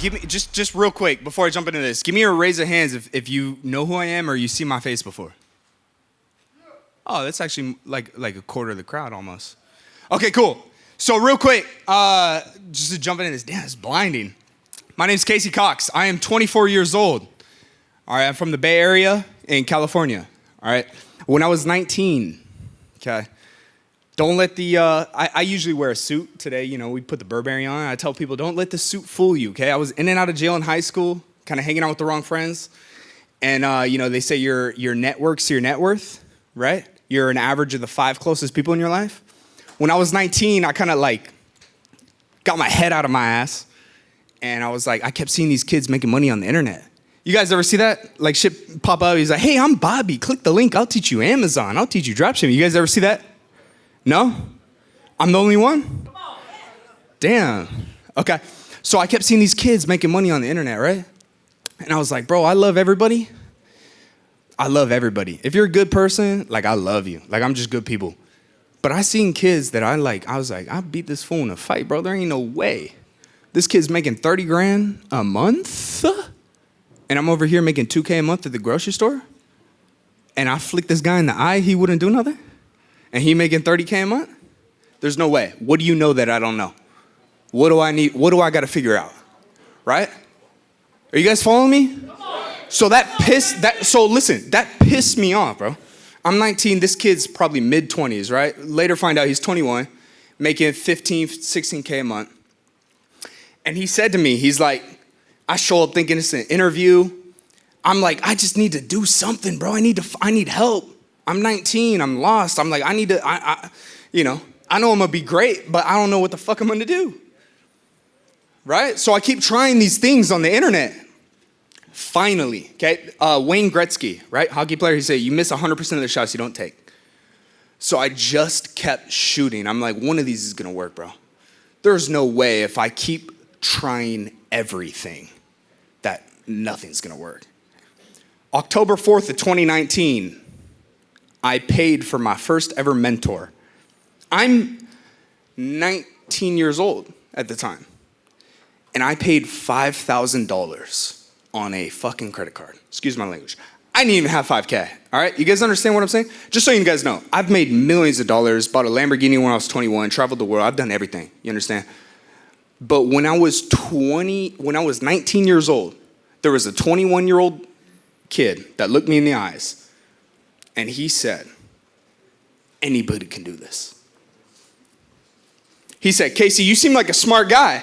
give me just real quick before I jump into this. Give me a raise of hands if you know who I am or you see my face before. Oh, that's actually like a quarter of the crowd almost. Okay, cool. So real quick, just to jump into this. Damn, it's blinding. My name's Casey Cox. I am 24 years old. All right, I'm from the Bay Area in California. All right, when I was 19, okay. Don't let the, I usually wear a suit today, you know, we put the Burberry on. I tell people, don't let the suit fool you, okay? I was in and out of jail in high school, kind of hanging out with the wrong friends. And, you know, they say your network's your net worth, right? You're an average of the 5 closest people in your life. When I was 19, I kind of like got my head out of my ass. And I was like, I kept seeing these kids making money on the internet. You guys ever see that? Like shit pop up, he's like, hey, I'm Bobby. Click the link, I'll teach you Amazon. I'll teach you dropshipping. You guys ever see that? No? I'm the only one? Damn. Okay. So I kept seeing these kids making money on the internet, right? And I was like, bro, I love everybody. I love everybody. If you're a good person, like I love you. Like I'm just good people. But I seen kids that I was like, I beat this fool in a fight, bro. There ain't no way. This kid's making 30 grand a month? And I'm over here making 2K a month at the grocery store? And I flicked this guy in the eye, he wouldn't do nothing? And he making 30K a month? There's no way. What do you know that I don't know? What do I need? What do I got to figure out? Right? Are you guys following me? So that pissed me off, bro. I'm 19, this kid's probably mid-20s, right? Later find out he's 21, making 15, 16K a month. And he said to me, he's like, I show up thinking it's an interview. I'm like, I just need to do something, bro. I need help. I'm 19, I'm lost. I'm like, I know I'm gonna be great, but I don't know what the fuck I'm gonna do. Right? So I keep trying these things on the internet. Finally, okay, Wayne Gretzky, right? Hockey player, he said, you miss 100% of the shots you don't take. So I just kept shooting. I'm like, one of these is gonna work, bro. There's no way if I keep trying everything that nothing's gonna work. October 4th of 2019, I paid for my first ever mentor. I'm 19 years old at the time. And I paid $5,000 on a fucking credit card. Excuse my language. I didn't even have 5K, all right? You guys understand what I'm saying? Just so you guys know, I've made millions of dollars, bought a Lamborghini when I was 21, traveled the world, I've done everything, you understand? But when I was 19 years old, there was a 21-year-old kid that looked me in the eyes. And he said, anybody can do this. He said, Casey, you seem like a smart guy.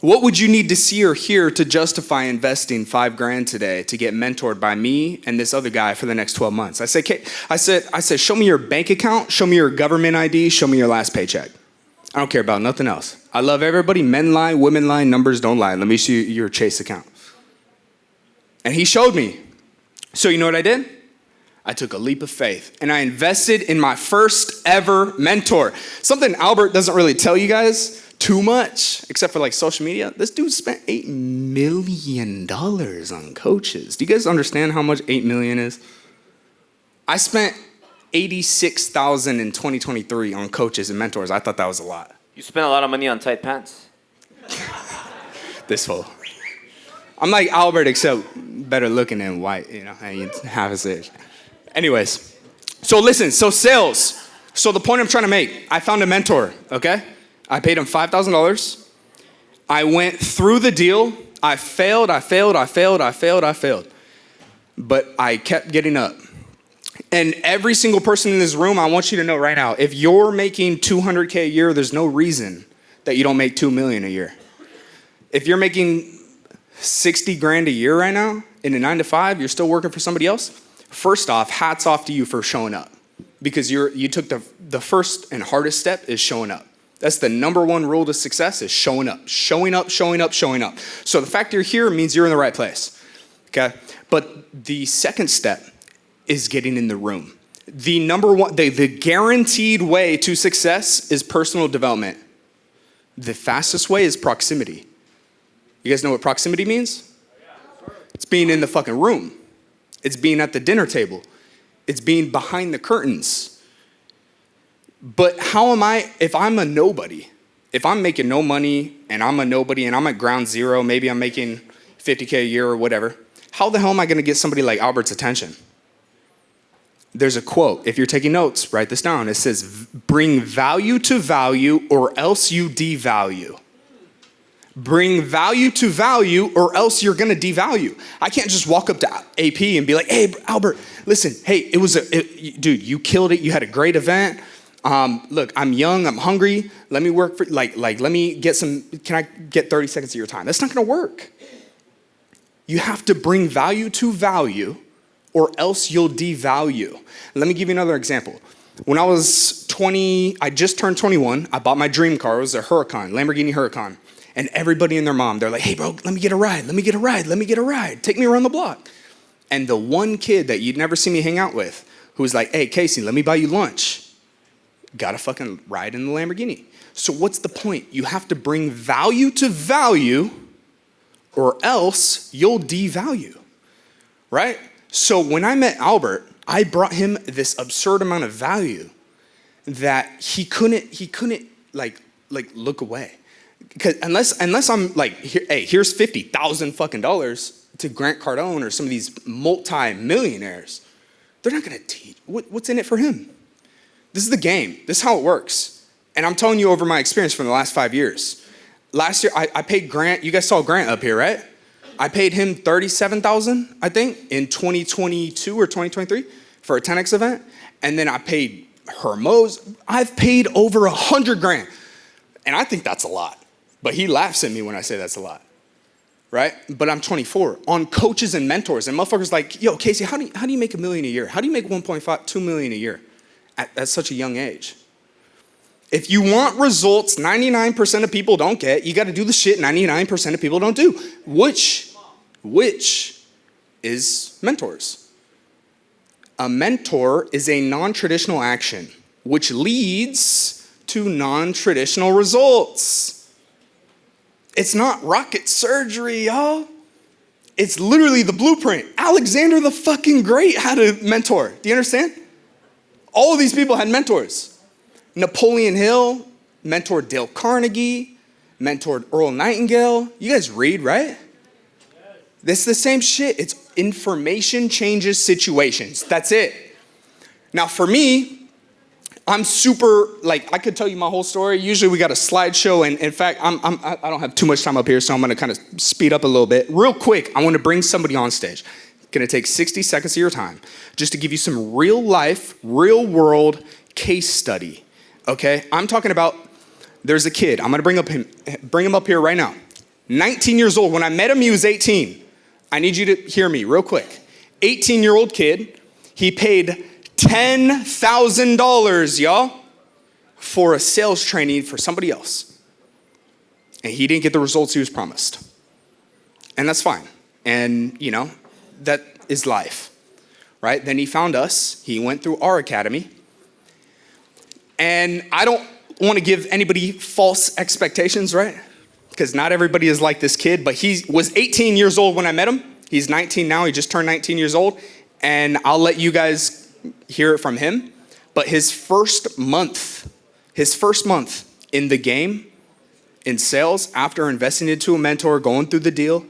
What would you need to see or hear to justify investing $5,000 today to get mentored by me and this other guy for the next 12 months? I said, show me your bank account, show me your government ID, show me your last paycheck. I don't care about nothing else. I love everybody. Men lie, women lie, numbers don't lie. Let me see your Chase account. And he showed me. So you know what I did? I took a leap of faith and I invested in my first ever mentor. Something Albert doesn't really tell you guys too much, except for like social media. This dude spent $8 million on coaches. Do you guys understand how much 8 million is? I spent $86,000 in 2023 on coaches and mentors. I thought that was a lot. You spent a lot of money on tight pants. This fool. I'm like Albert, except better looking and white, you know, and half his age. Anyways, so listen, so sales. So the point I'm trying to make, I found a mentor, okay? I paid him $5,000. I went through the deal. I failed. But I kept getting up. And every single person in this room, I want you to know right now, if you're making $200K a year, there's no reason that you don't make $2 million a year. If you're making 60 grand a year right now in a 9-to-5, you're still working for somebody else. First off, hats off to you for showing up, because you took the first and hardest step is showing up. That's the number one rule to success is showing up. So the fact you're here means you're in the right place, okay? But the second step is getting in the room. The number one, the guaranteed way to success is personal development. The fastest way is proximity. You guys know what proximity means? It's being in the fucking room. It's being at the dinner table. It's being behind the curtains. But how am I, if I'm a nobody, If I'm making no money and I'm a nobody and I'm at ground zero, maybe I'm making $50K a year or whatever, how the hell am I gonna get somebody like Albert's attention? There's a quote. If you're taking notes, write this down. It says, bring value to value or else you devalue. Bring value to value or else you're gonna devalue. I can't just walk up to AP and be like, hey, Albert, listen, hey, dude, you killed it. You had a great event. Look, I'm young, I'm hungry. Let me work for, let me get can I get 30 seconds of your time? That's not gonna work. You have to bring value to value or else you'll devalue. Let me give you another example. When I was 20, I just turned 21, I bought my dream car. It was a Huracan, Lamborghini Huracan. And everybody and their mom, they're like, hey bro, let me get a ride. Take me around the block. And the one kid that you'd never see me hang out with, who was like, hey Casey, let me buy you lunch, got a fucking ride in the Lamborghini. So what's the point? You have to bring value to value or else you'll devalue, right? So when I met Albert, I brought him this absurd amount of value that he couldn't look away. Because unless I'm like, here's $50,000 fucking dollars to Grant Cardone or some of these multi-millionaires, they're not gonna teach. What's in it for him? This is the game. This is how it works. And I'm telling you over my experience from the last 5 years. Last year, I paid Grant, you guys saw Grant up here, right? I paid him $37,000, I think, in 2022 or 2023 for a 10X event. And then I paid Hermos. I've paid over $100,000. And I think that's a lot. But he laughs at me when I say that's a lot, right? But I'm 24 on coaches and mentors. And motherfuckers like, yo, Casey, how do you make $1 million a year? How do you make 2 million a year at such a young age? If you want results 99% of people don't get, you got to do the shit 99% of people don't do, which is mentors. A mentor is a non-traditional action, which leads to non-traditional results. It's not rocket surgery, y'all. It's literally the blueprint. Alexander the fucking Great had a mentor. Do you understand? All of these people had mentors. Napoleon Hill mentored Dale Carnegie, mentored Earl Nightingale. You guys read, right? It's the same shit. It's information changes situations. That's it. Now for me, I'm super, I could tell you my whole story. Usually we got a slideshow, and in fact, I don't have too much time up here, so I'm gonna kind of speed up a little bit. Real quick, I wanna bring somebody on stage. Gonna take 60 seconds of your time just to give you some real life, real world case study, okay? I'm talking about, there's a kid, I'm gonna bring him up here right now. 19 years old, when I met him, he was 18. I need you to hear me real quick. 18-year-old kid, he paid $10,000, y'all, for a sales training for somebody else. And he didn't get the results he was promised. And that's fine. And, that is life, right? Then he found us. He went through our academy. And I don't want to give anybody false expectations, right? Because not everybody is like this kid, but he was 18 years old when I met him. He's 19 now. He just turned 19 years old. And I'll let you guys hear it from him, but his first month in the game, in sales, after investing into a mentor, going through the deal,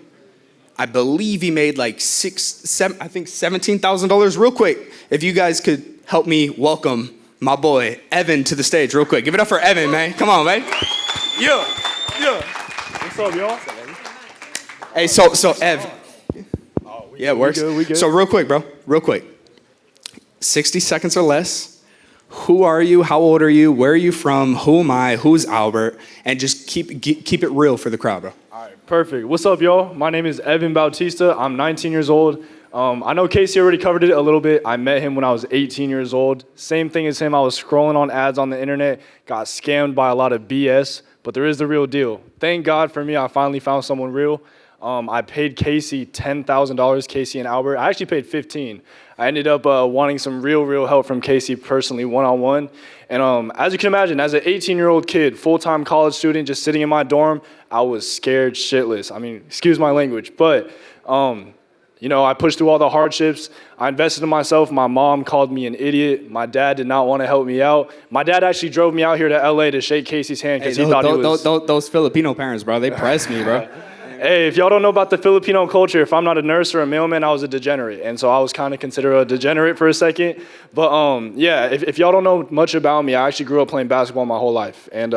I believe he made $17,000. Real quick, if you guys could help me welcome my boy, Evan, to the stage real quick. Give it up for Evan, man. Come on, man. Yeah. What's up, y'all? Hey, so Ev. Yeah, it works. We good. So real quick, bro, 60 seconds or less. Who are you? How old are you? Where are you from? Who am I? Who's Albert? And just keep it real for the crowd, bro. All right, perfect. What's up, y'all? My name is Evan Bautista. I'm 19 years old. I know Casey already covered it a little bit. I met him when I was 18 years old. Same thing as him. I was scrolling on ads on the internet, got scammed by a lot of BS, but there is the real deal. Thank God for me, I finally found someone real. I paid Casey $10,000, Casey and Albert. I actually paid $15,000. I ended up wanting some real help from Casey personally, one-on-one. And as you can imagine, as an 18-year-old kid, full-time college student, just sitting in my dorm, I was scared shitless. I mean, excuse my language, but I pushed through all the hardships. I invested in myself. My mom called me an idiot. My dad did not want to help me out. My dad actually drove me out here to LA to shake Casey's hand because he thought he was... Those Filipino parents, bro, they press me, bro. Hey, if y'all don't know about the Filipino culture, if I'm not a nurse or a mailman, I was a degenerate. And so I was kind of considered a degenerate for a second. But yeah, if y'all don't know much about me, I actually grew up playing basketball my whole life. And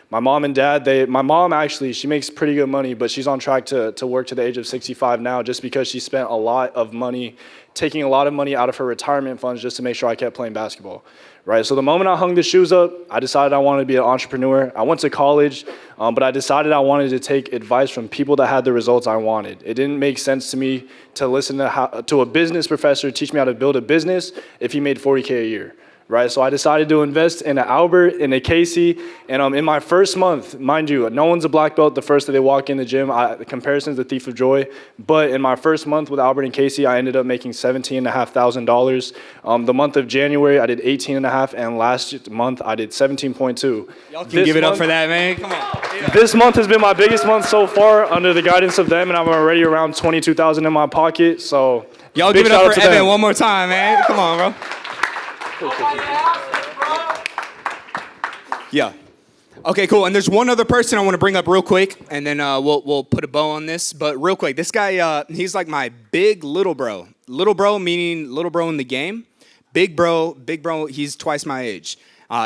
my mom and dad, my mom actually, she makes pretty good money, but she's on track to work to the age of 65 now just because she spent a lot of money, taking a lot of money out of her retirement funds just to make sure I kept playing basketball. Right, so the moment I hung the shoes up, I decided I wanted to be an entrepreneur. I went to college, but I decided I wanted to take advice from people that had the results I wanted. It didn't make sense to me to listen to a business professor teach me how to build a business if he made $40K a year. Right, so I decided to invest in an Albert, in a Casey, and in my first month, mind you, no one's a black belt the first day they walk in the gym. The comparison's the thief of joy. But in my first month with Albert and Casey, I ended up making $17,500. The month of January, I did $18,500, and last month I did $17.2. Y'all can give it up for that, man. Come on. Yeah. This month has been my biggest month so far under the guidance of them, and I'm already around $22,000 in my pocket. So y'all give it up for Evan one more time, man. Come on, bro. Yeah. Okay, cool. And there's one other person I want to bring up real quick, and then we'll put a bow on this. But real quick, this guy, he's like my big little bro. Little bro meaning little bro in the game. Big bro, he's twice my age.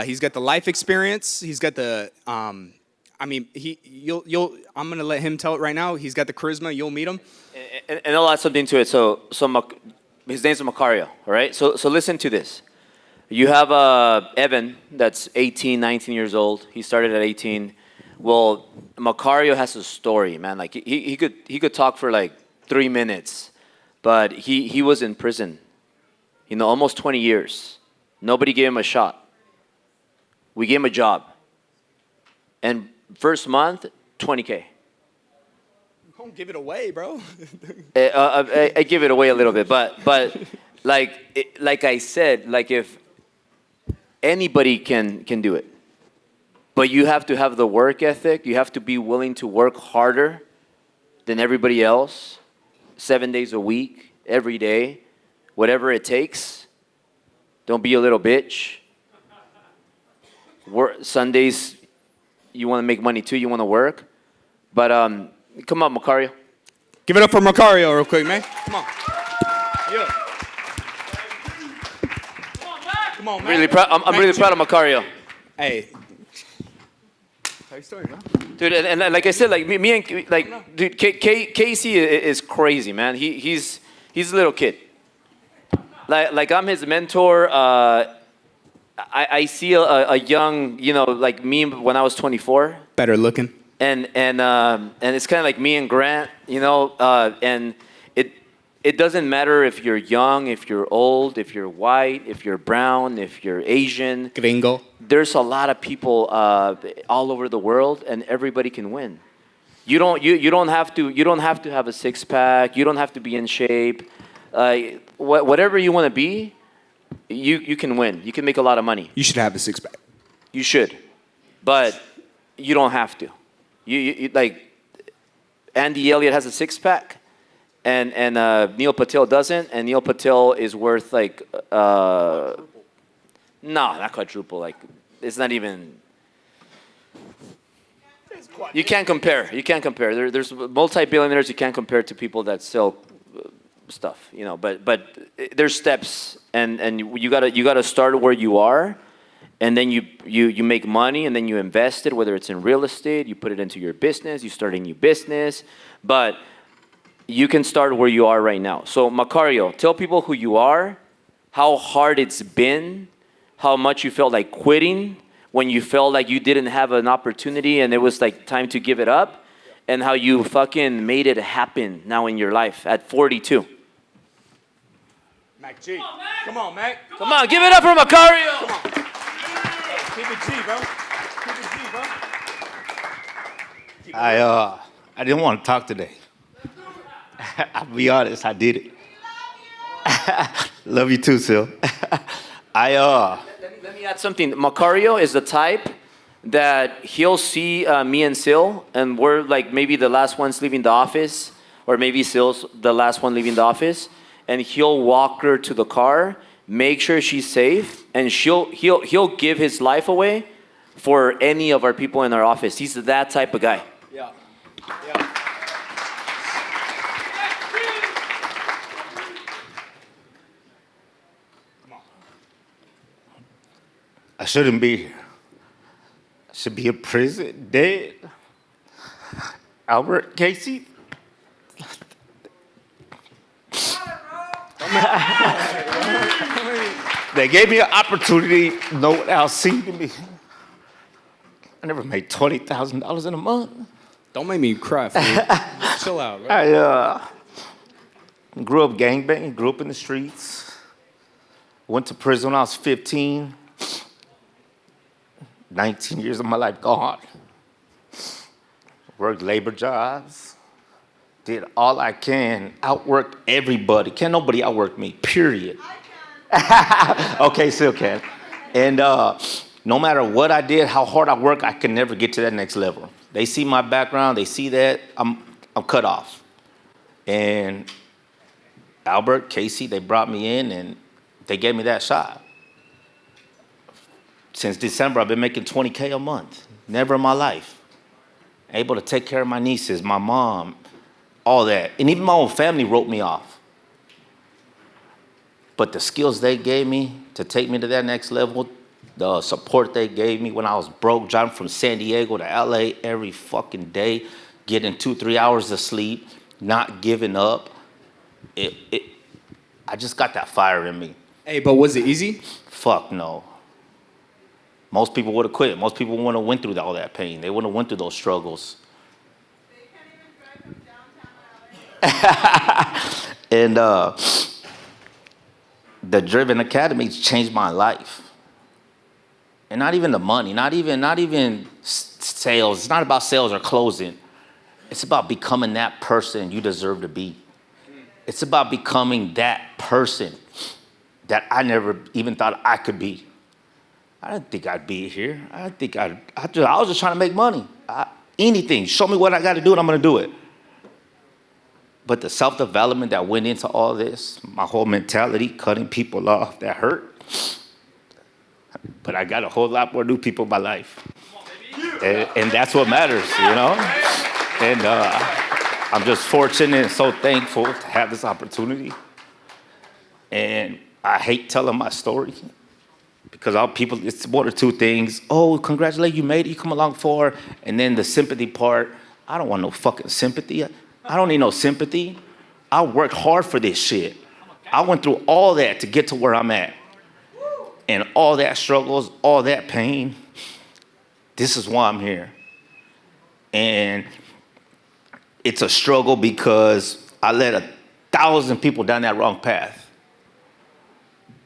He's got the life experience. He's got the, I'm gonna let him tell it right now. He's got the charisma. You'll meet him. And I'll add something to it. So his name's Macario, all right? So listen to this. You have Evan that's 18, 19 years old. He started at 18. Well, Macario has a story, man. Like he could talk for like 3 minutes, but he was in prison, almost 20 years. Nobody gave him a shot. We gave him a job. And first month, 20K. Don't give it away, bro. I give it away a little bit, but like I said, like if anybody can do it. But you have to have the work ethic. You have to be willing to work harder than everybody else, 7 days a week, every day, whatever it takes. Don't be a little bitch. Sundays, you want to make money too. You want to work. But come on, Macario. Give it up for Macario real quick, man. Come on. Yeah. Come on, man. I'm really proud of Macario. Hey. Tell your story, bro. Dude, and like I said, like me and like, dude, Casey is crazy, man. He's a little kid. Like I'm his mentor. I see a young, like me when I was 24. Better looking. And it's kind of like me and Grant, and it doesn't matter if you're young, if you're old, if you're white, if you're brown, if you're Asian. Gringo. There's a lot of people all over the world, and everybody can win. You don't have to have a six pack. You don't have to be in shape. Whatever you want to be, you can win. You can make a lot of money. You should have the six pack. You should, but you don't have to. You like Andy Elliott has a six pack. And Neil Patel doesn't, and Neil Patel is worth like no, not quadruple. Like it's not even. You can't compare. There's multi-billionaires you can't compare to people that sell stuff. But there's steps, and you gotta start where you are, and then you make money, and then you invest it. Whether it's in real estate, you put it into your business, you start a new business, but you can start where you are right now. So Macario, tell people who you are, how hard it's been, how much you felt like quitting when you felt like you didn't have an opportunity and it was like time to give it up, and how you fucking made it happen now in your life at 42. Mac G. Come on, Mac. Come on, give it up for Macario. Come on. Keep it G, bro. Keep it G, bro. I didn't want to talk today. I'll be honest, I did it. Love you too, Sil. Let me add something. Macario is the type that he'll see me and Sil, and we're like maybe the last ones leaving the office, or maybe Sil's the last one leaving the office, and he'll walk her to the car, make sure she's safe, and he'll give his life away for any of our people in our office. He's that type of guy. Yeah. Yeah. I shouldn't be here. I should be in prison, dead. Albert, Casey. They gave me an opportunity no one else seen to me. I never made $20,000 in a month. Don't make me cry, fool. Chill out, right? I grew up gangbanging, grew up in the streets. Went to prison when I was 15. 19 years of my life gone. Worked labor jobs. Did all I can. Outworked everybody. Can't nobody outwork me, period. I can. Okay, still can. And no matter what I did, how hard I work, I can never get to that next level. They see my background, they see that, I'm cut off. And Albert, Casey, they brought me in and they gave me that shot. Since December, I've been making $20K a month. Never in my life. Able to take care of my nieces, my mom, all that. And even my own family wrote me off. But the skills they gave me to take me to that next level, the support they gave me when I was broke, driving from San Diego to LA every fucking day, getting 2-3 hours of sleep, not giving up. I just got that fire in me. Hey, but was it easy? Fuck no. Most people would have quit. Most people wouldn't have went through all that pain. They wouldn't have went through those struggles. They can't even drive from downtown LA. And the Driven Academy changed my life. And not even the money, not even sales. It's not about sales or closing. It's about becoming that person you deserve to be. It's about becoming that person that I never even thought I could be. I didn't think I'd be here. I was just trying to make money. Anything. Show me what I got to do and I'm going to do it. But the self-development that went into all this, my whole mentality, cutting people off, that hurt. But I got a whole lot more new people in my life. And that's what matters, you know? And I'm just fortunate and so thankful to have this opportunity. And I hate telling my story. Because all people, it's one or two things. Oh, congratulations, you made it, you come along for. And then the sympathy part, I don't want no fucking sympathy. I don't need no sympathy. I worked hard for this shit. I went through all that to get to where I'm at. And all that struggles, all that pain, this is why I'm here. And it's a struggle because I led 1,000 people down that wrong path.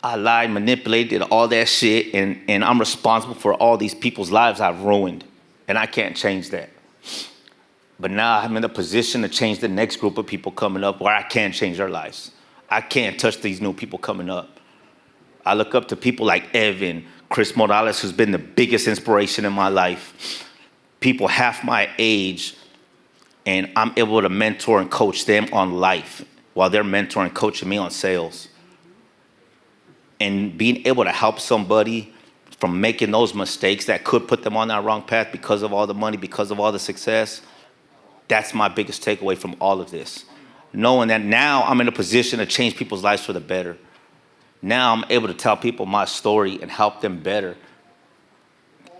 I lied, manipulated, all that shit, and I'm responsible for all these people's lives I've ruined, and I can't change that. But now I'm in a position to change the next group of people coming up where I can change their lives. I can't touch these new people coming up. I look up to people like Evan, Chris Morales, who's been the biggest inspiration in my life. People half my age, and I'm able to mentor and coach them on life while they're mentoring and coaching me on sales. And being able to help somebody from making those mistakes that could put them on that wrong path because of all the money, because of all the success, that's my biggest takeaway from all of this. Knowing that now I'm in a position to change people's lives for the better. Now I'm able to tell people my story and help them better.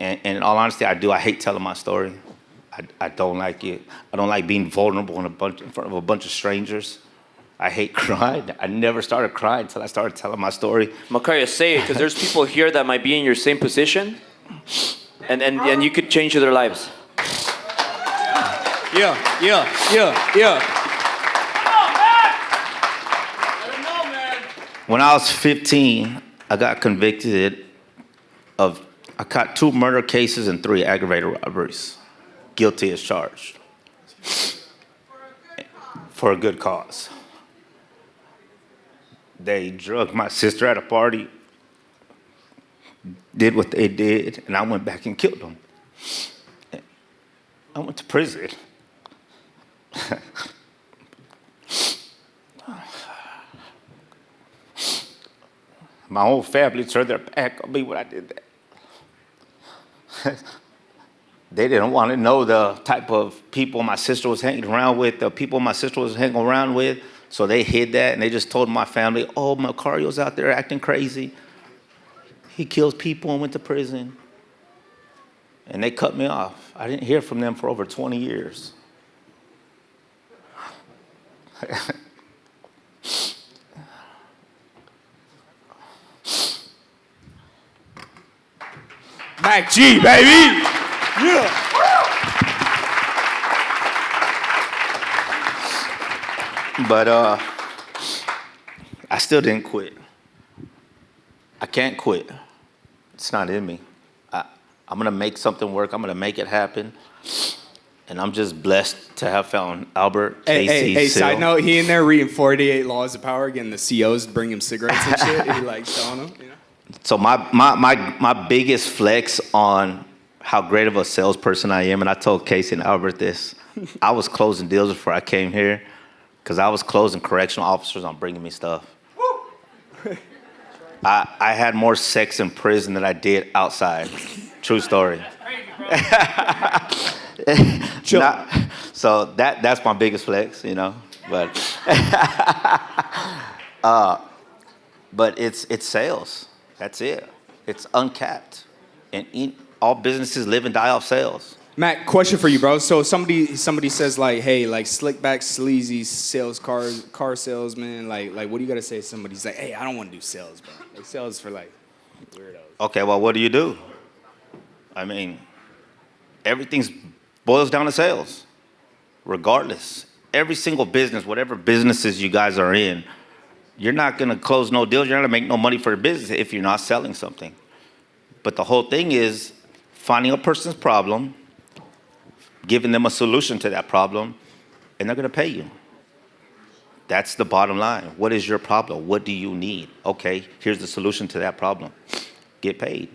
And in all honesty, I do. I hate telling my story. I don't like it. I don't like being vulnerable in front of a bunch of strangers. I hate crying. I never started crying until I started telling my story. Makaria, say it, because there's people here that might be in your same position, and you could change their lives. Yeah. When I was 15, I got convicted of, I caught 2 murder cases and 3 aggravated robberies. Guilty as charged. For a good cause. They drugged my sister at a party, did what they did, and I went back and killed them. I went to prison. My whole family turned their back on me when I did that. They didn't want to know the type of people my sister was hanging around with, the people my sister was hanging around with. So they hid that, and they just told my family, oh, Macario's out there acting crazy. He kills people and went to prison. And they cut me off. I didn't hear from them for over 20 years. Mac G, baby! Yeah. But I still didn't quit. I can't quit. It's not in me. I'm going to make something work. I'm going to make it happen. And I'm just blessed to have found Albert, Casey, Hey, Sil. side note, he in there reading 48 Laws of Power, getting the COs to bring him cigarettes and shit. He like showing them, you know? So my biggest flex on how great of a salesperson I am, and I told Casey and Albert this, I was closing deals before I came here because I was closing correctional officers on bringing me stuff. I had more sex in prison than I did outside. True story. So that's my biggest flex, you know. But but it's sales. That's it. It's uncapped, and all businesses live and die off sales. Matt, question for you, bro. So somebody says like, hey, like slick back, sleazy sales car salesman. Like what do you gotta say? Somebody's like, hey, I don't want to do sales, bro. Like sales for like weirdos. Okay, well, what do you do? I mean, everything boils down to sales, regardless. Every single business, whatever businesses you guys are in, you're not going to close no deals. You're not going to make no money for your business if you're not selling something. But the whole thing is finding a person's problem, giving them a solution to that problem, and they're going to pay you. That's the bottom line. What is your problem? What do you need? Okay, here's the solution to that problem. Get paid.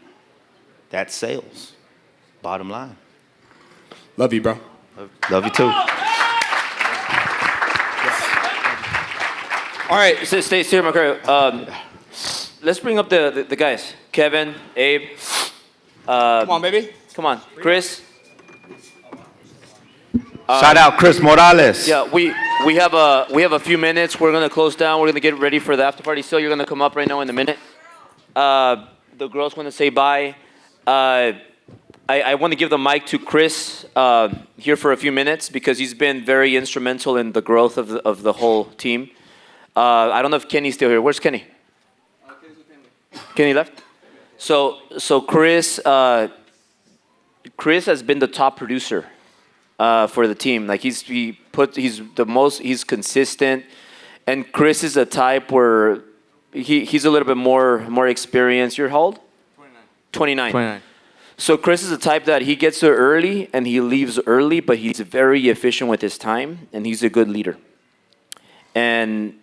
That's sales. Bottom line. Love you, bro. Love you too. All right, stay here, Macario. Let's bring up the guys. Kevin, Abe. Come on, baby. Come on, Chris. Shout out Chris Morales. Yeah, we have a few minutes. We're gonna close down. We're gonna get ready for the after party. So you're gonna come up right now in a minute. The girls want to say bye. I want to give the mic to Chris here for a few minutes because he's been very instrumental in the growth of the whole team. I don't know if Kenny's still here. Where's Kenny? Kenny left. So Chris has been the top producer for the team. Like he's consistent, and Chris is a type where he's a little bit more experienced. You're how old? 29. So Chris is the type that he gets there early and he leaves early, but he's very efficient with his time and he's a good leader. And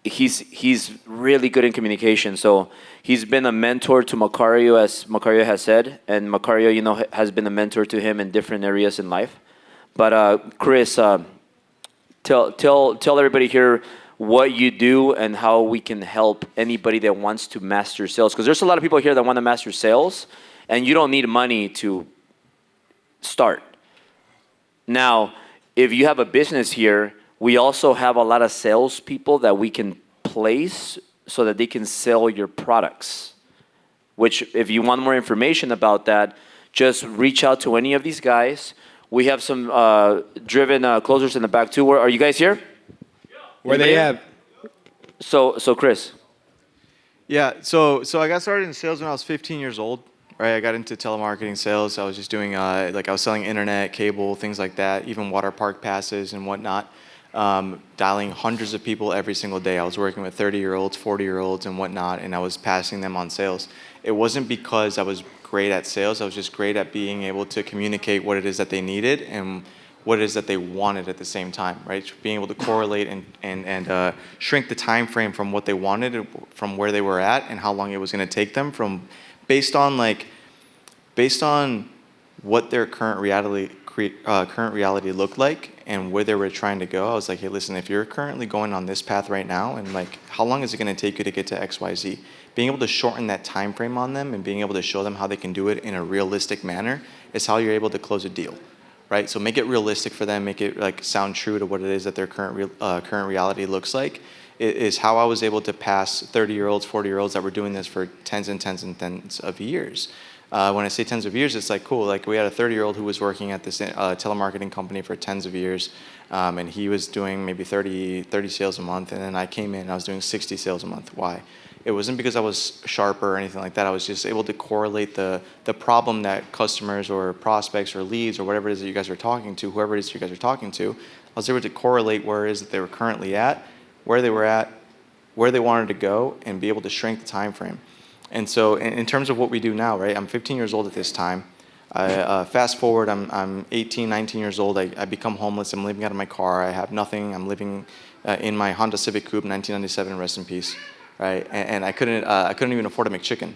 he's really good in communication. So he's been a mentor to Macario, as Macario has said, and Macario, has been a mentor to him in different areas in life. But Chris, tell everybody here what you do and how we can help anybody that wants to master sales. Because there's a lot of people here that want to master sales, and you don't need money to start. Now, if you have a business here, we also have a lot of salespeople that we can place so that they can sell your products. Which, if you want more information about that, just reach out to any of these guys. We have some driven closers in the back too. Are you guys here? Where they at? So Chris. Yeah, so I got started in sales when I was 15 years old. Right, I got into telemarketing sales. I was just doing I was selling internet, cable, things like that, even water park passes and whatnot. Dialing hundreds of people every single day. I was working with 30-year-olds, 40-year-olds, and whatnot, and I was passing them on sales. It wasn't because I was great at sales. I was just great at being able to communicate what it is that they needed and what it is that they wanted at the same time, right? Being able to correlate and shrink the time frame from what they wanted, from where they were at, and how long it was going to take them, based on what their current reality looked like, and where they were trying to go, I was like, hey, listen, if you're currently going on this path right now, and like, how long is it going to take you to get to X, Y, Z? Being able to shorten that time frame on them and being able to show them how they can do it in a realistic manner is how you're able to close a deal, right? So make it realistic for them, make it like sound true to what it is that their current reality looks like. It is how I was able to pass 30-year-olds, 40-year-olds that were doing this for tens and tens and tens of years. When I say tens of years, it's like, cool, like we had a 30-year-old who was working at this telemarketing company for tens of years, and he was doing maybe 30 sales a month, and then I came in and I was doing 60 sales a month. Why? It wasn't because I was sharper or anything like that. I was just able to correlate the problem that customers or prospects or leads or whatever it is that you guys are talking to, whoever it is you guys are talking to, I was able to correlate where it is that they were currently at, where they were at, where they wanted to go, and be able to shrink the time frame. And so in terms of what we do now, right, I'm 15 years old at this time. Fast forward, I'm 18, 19 years old. I become homeless. I'm living out of my car. I have nothing. I'm living in my Honda Civic Coupe, 1997, rest in peace, right? And I couldn't even afford a McChicken.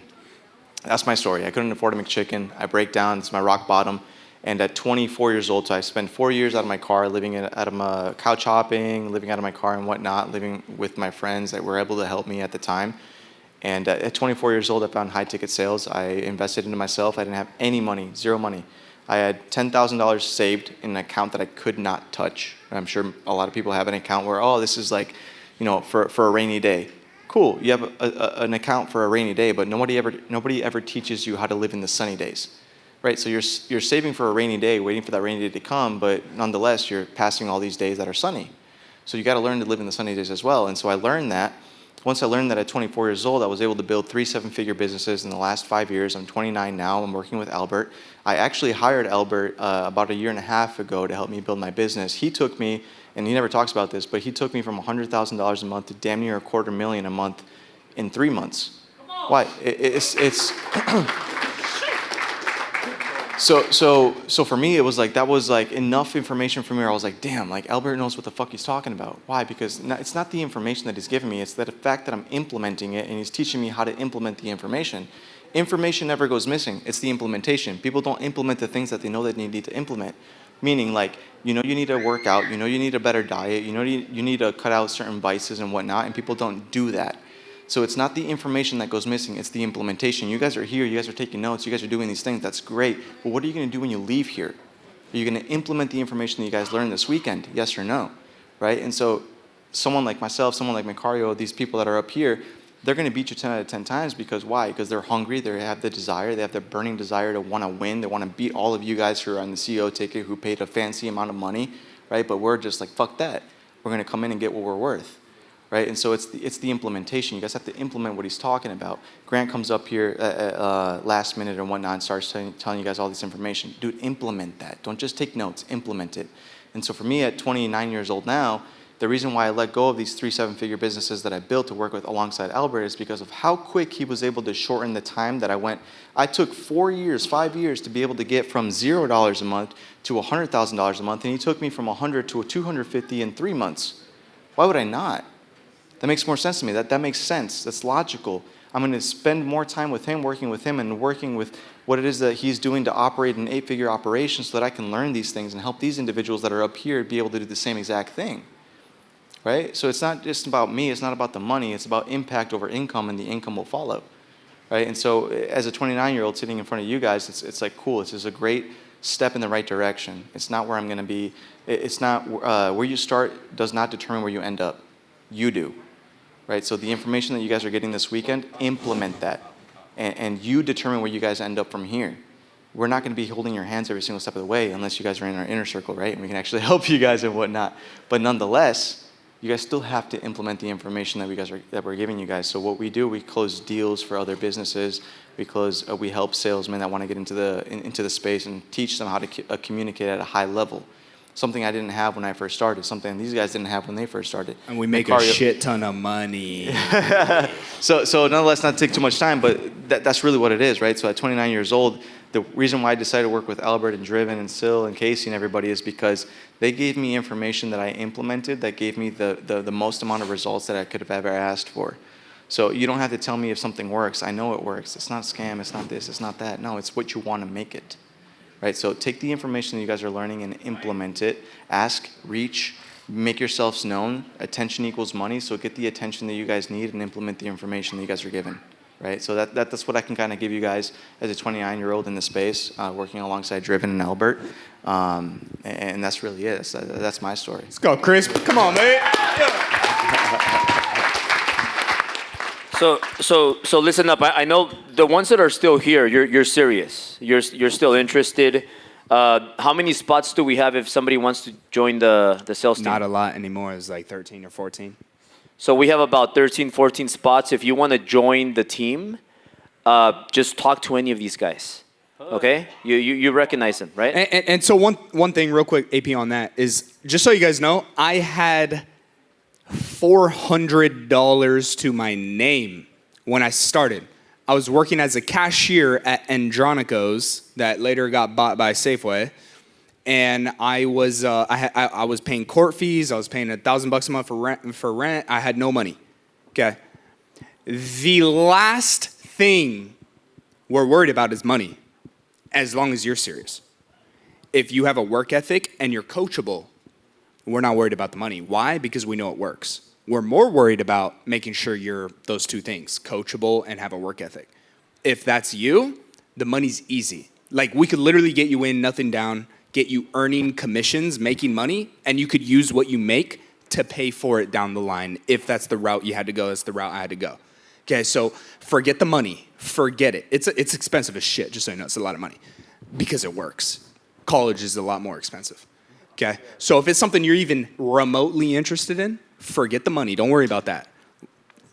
That's my story. I couldn't afford a McChicken. I break down. It's my rock bottom. And at 24 years old, so I spent 4 years out of my car, living out of my couch hopping, living out of my car and whatnot, living with my friends that were able to help me at the time. And at 24 years old, I found high ticket sales. I invested into myself. I didn't have any money, zero money. I had $10,000 saved in an account that I could not touch. I'm sure a lot of people have an account where, oh, this is like, for a rainy day. Cool, you have an account for a rainy day, but nobody ever teaches you how to live in the sunny days, right? So you're saving for a rainy day, waiting for that rainy day to come, but nonetheless, you're passing all these days that are sunny. So you got to learn to live in the sunny days as well. And so I learned that. Once I learned that at 24 years old, I was able to build 3 7-figure businesses in the last 5 years. I'm 29 now. I'm working with Albert. I actually hired Albert about a year and a half ago to help me build my business. He took me, and he never talks about this, but he took me from $100,000 a month to damn near $250,000 a month in 3 months. Why? It's So for me, it was like, that was like enough information for me where I was like, damn, like Albert knows what the fuck he's talking about. Why? Because it's not the information that he's giving me, it's the fact that I'm implementing it and he's teaching me how to implement the information. Information never goes missing, it's the implementation. People don't implement the things that they know that they need to implement. Meaning like, you need to work out, you need a better diet, you need to cut out certain vices and whatnot, and people don't do that. So it's not the information that goes missing, it's the implementation. You guys are here, you guys are taking notes, you guys are doing these things, that's great. But what are you going to do when you leave here? Are you going to implement the information that you guys learned this weekend? Yes or no? Right? And so someone like myself, someone like Macario, these people that are up here, they're going to beat you 10 out of 10 times because why? Because they're hungry, they have the desire, they have the burning desire to want to win, they want to beat all of you guys who are on the CEO ticket who paid a fancy amount of money, right? But we're just like, fuck that. We're going to come in and get what we're worth. Right? And so it's the implementation. You guys have to implement what he's talking about. Grant comes up here last minute and whatnot and starts telling you guys all this information. Dude, implement that. Don't just take notes, implement it. And so for me at 29 years old now, the reason why I let go of these 3 7-figure businesses that I built to work with alongside Albert is because of how quick he was able to shorten the time that I took 4 years, 5 years to be able to get from $0 a month to $100,000 a month, and he took me from 100 to 250 in 3 months. Why would I not? That makes more sense to me. That makes sense. That's logical. I'm going to spend more time with him, working with him, and working with what it is that he's doing to operate an 8-figure operation so that I can learn these things and help these individuals that are up here be able to do the same exact thing. Right? So it's not just about me. It's not about the money. It's about impact over income, and the income will follow. Right? And so as a 29-year-old sitting in front of you guys, it's like, cool. It's just a great step in the right direction. It's not where I'm going to be. It's not where you start does not determine where you end up. You do. Right? So the information that you guys are getting this weekend, implement that. And you determine where you guys end up from here. We're not going to be holding your hands every single step of the way unless you guys are in our inner circle, right? And we can actually help you guys and whatnot. But nonetheless, you guys still have to implement the information that we're giving you guys. So what we do, we close deals for other businesses. We help salesmen that want to get into the space and teach them how to communicate at a high level. Something I didn't have when I first started, something these guys didn't have when they first started. And we make a shit ton of money. So nonetheless, not to take too much time, but that's really what it is, right? So at 29 years old, the reason why I decided to work with Albert and Driven and Sil and Casey and everybody is because they gave me information that I implemented that gave me the most amount of results that I could have ever asked for. So you don't have to tell me if something works. I know it works. It's not a scam. It's not this. It's not that. No, it's what you want to make it. right? So take the information that you guys are learning and implement it. Ask, reach, make yourselves known. Attention equals money, so get the attention that you guys need and implement the information that you guys are given, right? So that's what I can kind of give you guys as a 29-year-old in the space, working alongside Driven and Albert, and that's really it. That's my story. Let's go, Chris. Come on, man. So listen up. I know the ones that are still here. You're serious. You're still interested. How many spots do we have if somebody wants to join the sales team? Not a lot anymore. It's like 13 or 14. So we have about 13, 14 spots. If you want to join the team, just talk to any of these guys. Okay? You recognize them, right? And so one thing real quick, AP, on that is, just so you guys know, I had $400 to my name when I started. I was working as a cashier at Andronico's that later got bought by Safeway, and I was I was paying court fees. I was paying $1,000 a month for rent. I had no money. Okay. The last thing we're worried about is money, as long as you're serious. If you have a work ethic and you're coachable, we're not worried about the money. Why? Because we know it works. We're more worried about making sure you're those two things, coachable and have a work ethic. If that's you, the money's easy. Like, we could literally get you in, nothing down, get you earning commissions, making money, and you could use what you make to pay for it down the line. If that's the route you had to go, that's the route I had to go. Okay, so forget the money. Forget it. It's expensive as shit, just so you know. It's a lot of money because it works. College is a lot more expensive. Okay, so if it's something you're even remotely interested in, forget the money. Don't worry about that.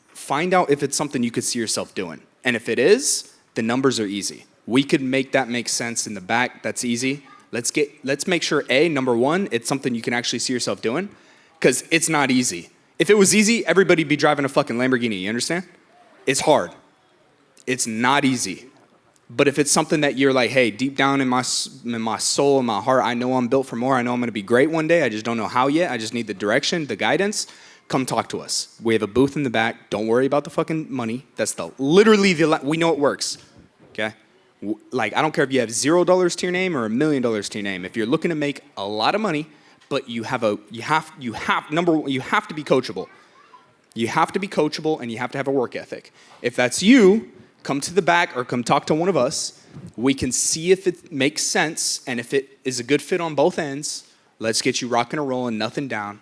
Find out if it's something you could see yourself doing. And if it is, the numbers are easy. We could make that make sense in the back. That's easy. Let's make sure, number one, it's something you can actually see yourself doing, because it's not easy. If it was easy, everybody'd be driving a fucking Lamborghini, you understand? It's hard. It's not easy. But if it's something that you're like, hey, deep down in my soul, in my heart, I know I'm built for more. I know I'm going to be great one day. I just don't know how yet. I just need the direction, the guidance. Come talk to us. We have a booth in the back. Don't worry about the fucking money. That's we know it works. Okay? Like, I don't care if you have $0 to your name or $1 million to your name. If you're looking to make a lot of money, but you have to be coachable. You have to be coachable, and you have to have a work ethic. If that's you, come to the back or come talk to one of us. We can see if it makes sense, and if it is a good fit on both ends, let's get you rocking and rolling, nothing down,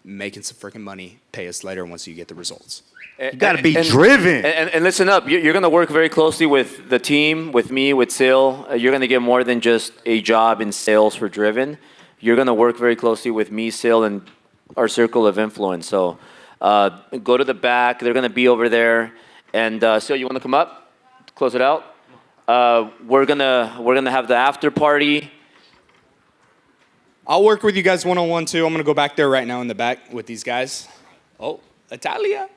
making some freaking money. Pay us later once you get the results. You gotta be driven. And listen up, you're going to work very closely with the team, with me, with Sil. You're going to get more than just a job in sales for Driven. You're going to work very closely with me, Sil, and our circle of influence. So go to the back. They're going to be over there. And Sil, you want to come up? Close it out. We're gonna have the after party. I'll work with you guys one-on-one too. I'm gonna go back there right now in the back with these guys. Oh, Italia.